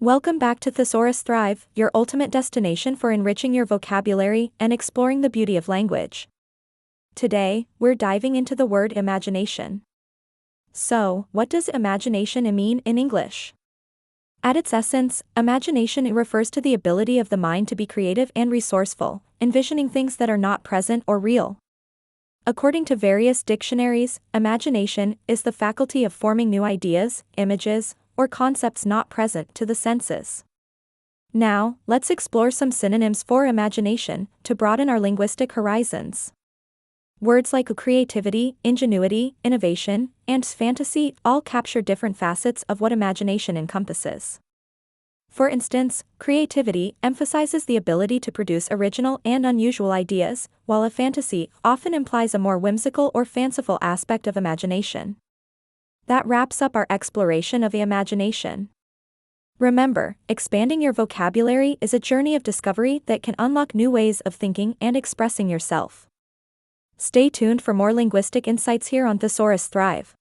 Welcome back to Thesaurus Thrive, your ultimate destination for enriching your vocabulary and exploring the beauty of language. Today, we're diving into the word imagination. So, what does imagination mean in English? At its essence, imagination refers to the ability of the mind to be creative and resourceful, envisioning things that are not present or real. According to various dictionaries, imagination is the faculty of forming new ideas, images, or concepts not present to the senses. Now, let's explore some synonyms for imagination to broaden our linguistic horizons. Words like creativity, ingenuity, innovation, and fantasy all capture different facets of what imagination encompasses. For instance, creativity emphasizes the ability to produce original and unusual ideas, while a fantasy often implies a more whimsical or fanciful aspect of imagination. That wraps up our exploration of the imagination. Remember, expanding your vocabulary is a journey of discovery that can unlock new ways of thinking and expressing yourself. Stay tuned for more linguistic insights here on Thesaurus Thrive.